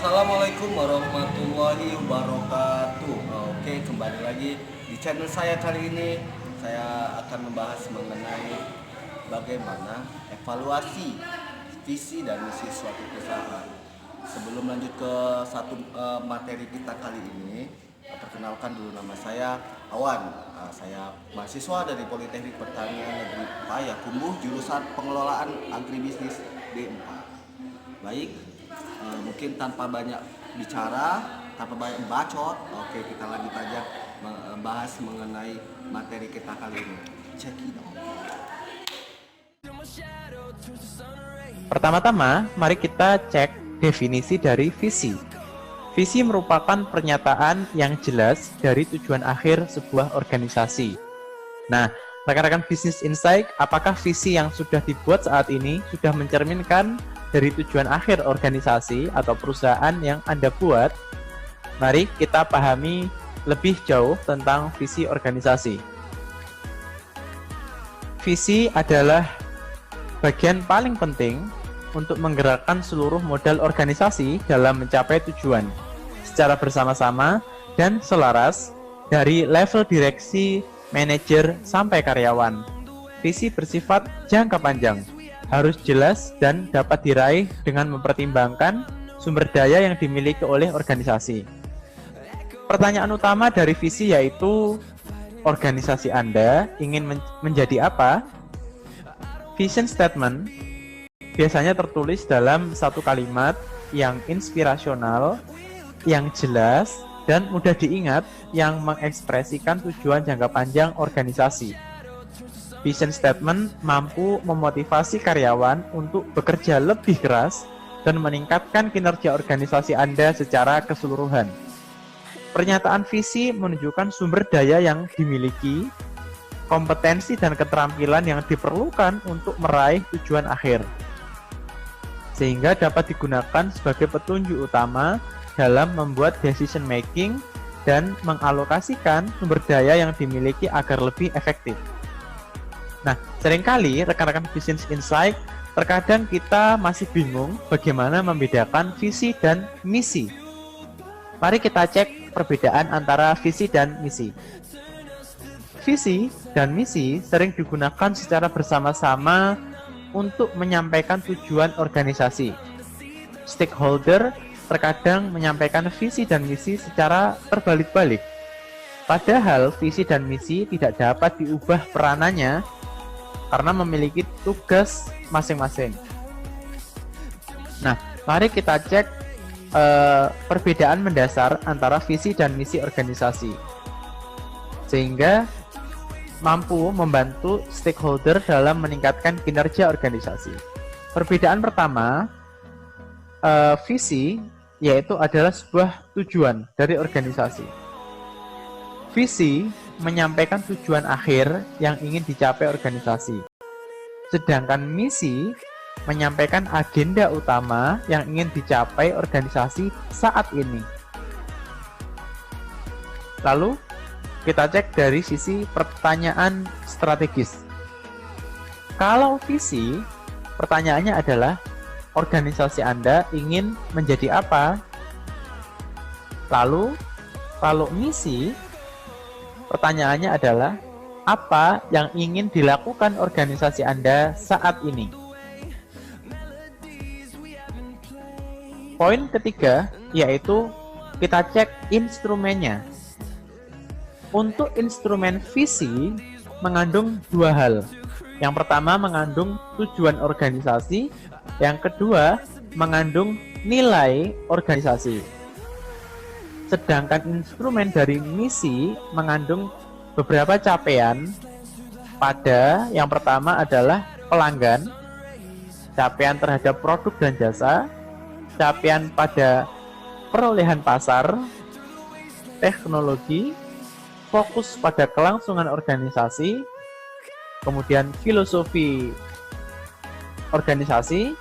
Assalamualaikum warahmatullahi wabarakatuh. Oke, kembali lagi di channel saya. Kali ini saya akan membahas mengenai bagaimana evaluasi visi dan misi suatu perusahaan. Sebelum lanjut ke materi kita kali ini, perkenalkan dulu, nama saya Awan. Saya mahasiswa dari Politeknik Pertanian Negeri Payakumbuh, jurusan Pengelolaan Agribisnis D4. Baik, mungkin tanpa banyak bicara, tanpa banyak bacot, oke, kita lanjut aja membahas mengenai materi kita kali ini. Check it out. Pertama-tama, mari kita cek definisi dari visi. Visi merupakan pernyataan yang jelas dari tujuan akhir sebuah organisasi. Nah, rekan-rekan Business Insight, apakah visi yang sudah dibuat saat ini sudah mencerminkan dari tujuan akhir organisasi atau perusahaan yang Anda buat? Mari kita pahami lebih jauh tentang visi organisasi. Visi adalah bagian paling penting untuk menggerakkan seluruh modal organisasi dalam mencapai tujuan secara bersama-sama dan selaras dari level direksi, manajer, sampai karyawan. Visi bersifat jangka panjang, harus jelas dan dapat diraih dengan mempertimbangkan sumber daya yang dimiliki oleh organisasi. Pertanyaan utama dari visi yaitu, organisasi Anda ingin menjadi apa? Vision statement biasanya tertulis dalam satu kalimat yang inspirasional, yang jelas, dan mudah diingat, yang mengekspresikan tujuan jangka panjang organisasi. Vision statement mampu memotivasi karyawan untuk bekerja lebih keras dan meningkatkan kinerja organisasi Anda secara keseluruhan. Pernyataan visi menunjukkan sumber daya yang dimiliki, kompetensi dan keterampilan yang diperlukan untuk meraih tujuan akhir, sehingga dapat digunakan sebagai petunjuk utama dalam membuat decision making dan mengalokasikan sumber daya yang dimiliki agar lebih efektif. Nah, seringkali rekan-rekan Business Insight, terkadang kita masih bingung bagaimana membedakan visi dan misi. Mari kita cek perbedaan antara visi dan misi. Visi dan misi sering digunakan secara bersama-sama untuk menyampaikan tujuan organisasi. Stakeholder terkadang menyampaikan visi dan misi secara terbalik-balik. Padahal visi dan misi tidak dapat diubah peranannya karena memiliki tugas masing-masing. Nah, mari kita cek perbedaan mendasar antara visi dan misi organisasi, sehingga mampu membantu stakeholder dalam meningkatkan kinerja organisasi. Perbedaan pertama, visi yaitu adalah sebuah tujuan dari organisasi. Visi menyampaikan tujuan akhir yang ingin dicapai organisasi. Sedangkan misi menyampaikan agenda utama yang ingin dicapai organisasi saat ini. Lalu, kita cek dari sisi pertanyaan strategis. Kalau visi, pertanyaannya adalah, organisasi Anda ingin menjadi apa? Lalu, kalau misi, pertanyaannya adalah, apa yang ingin dilakukan organisasi Anda saat ini? Poin ketiga, yaitu kita cek instrumennya. Untuk instrumen visi mengandung dua hal. Yang pertama mengandung tujuan organisasi, yang kedua mengandung nilai organisasi. Sedangkan instrumen dari misi mengandung beberapa capaian. Pada yang pertama adalah pelanggan, capaian terhadap produk dan jasa, capaian pada perolehan pasar, teknologi, fokus pada kelangsungan organisasi, kemudian filosofi organisasi,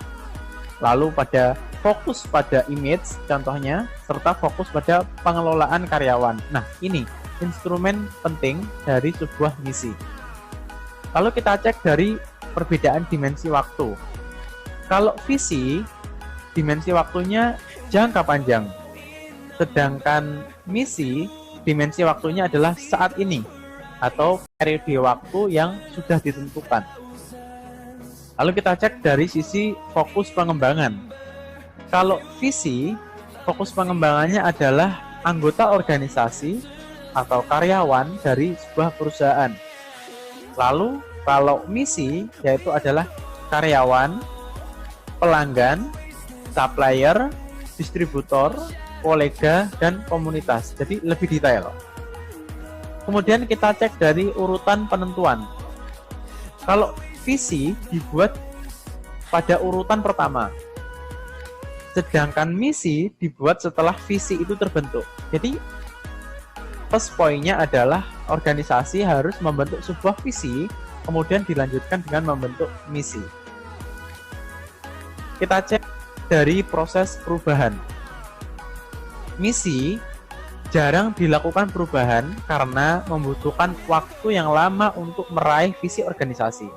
lalu pada fokus pada image contohnya, serta fokus pada pengelolaan karyawan. Nah, ini instrumen penting dari sebuah misi. Lalu kita cek dari perbedaan dimensi waktu. Kalau visi dimensi waktunya jangka panjang. Sedangkan misi, dimensi waktunya adalah saat ini atau periode waktu yang sudah ditentukan. Lalu kita cek dari sisi fokus pengembangan. Kalau visi, fokus pengembangannya adalah anggota organisasi atau karyawan dari sebuah perusahaan. Lalu kalau misi, yaitu adalah karyawan, pelanggan, supplier, distributor, kolega, dan komunitas. Jadi lebih detail. Kemudian kita cek dari urutan penentuan. Kalau visi dibuat pada urutan pertama, sedangkan misi dibuat setelah visi itu terbentuk. Jadi plus poinnya adalah organisasi harus membentuk sebuah visi, kemudian dilanjutkan dengan membentuk misi. Kita cek dari proses perubahan. Misi jarang dilakukan perubahan karena membutuhkan waktu yang lama untuk meraih visi organisasi.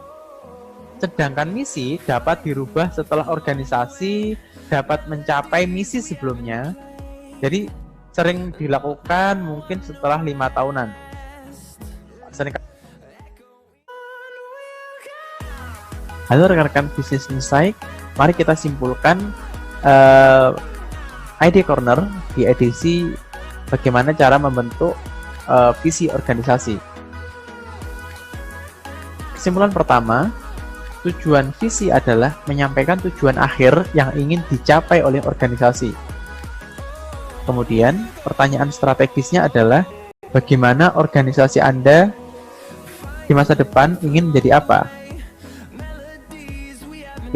Sedangkan misi dapat dirubah setelah organisasi dapat mencapai misi sebelumnya. Jadi sering dilakukan mungkin setelah 5 tahunan. Halo rekan-rekan Business Insight, mari kita simpulkan ID Corner di edisi bagaimana cara membentuk visi organisasi. Kesimpulan pertama, tujuan visi adalah menyampaikan tujuan akhir yang ingin dicapai oleh organisasi. Kemudian, pertanyaan strategisnya adalah bagaimana organisasi Anda di masa depan ingin menjadi apa?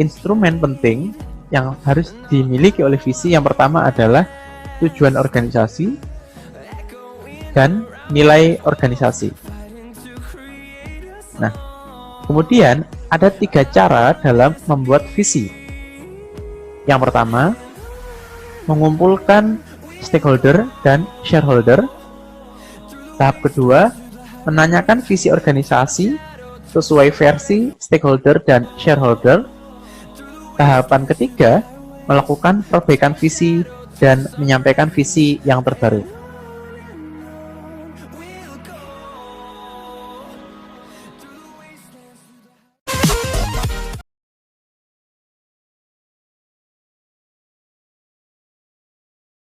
Instrumen penting yang harus dimiliki oleh visi yang pertama adalah tujuan organisasi dan nilai organisasi. Nah, kemudian ada 3 cara dalam membuat visi. Yang pertama, mengumpulkan stakeholder dan shareholder. Tahap kedua, menanyakan visi organisasi sesuai versi stakeholder dan shareholder. Tahapan ketiga, melakukan perbaikan visi dan menyampaikan visi yang terbaru.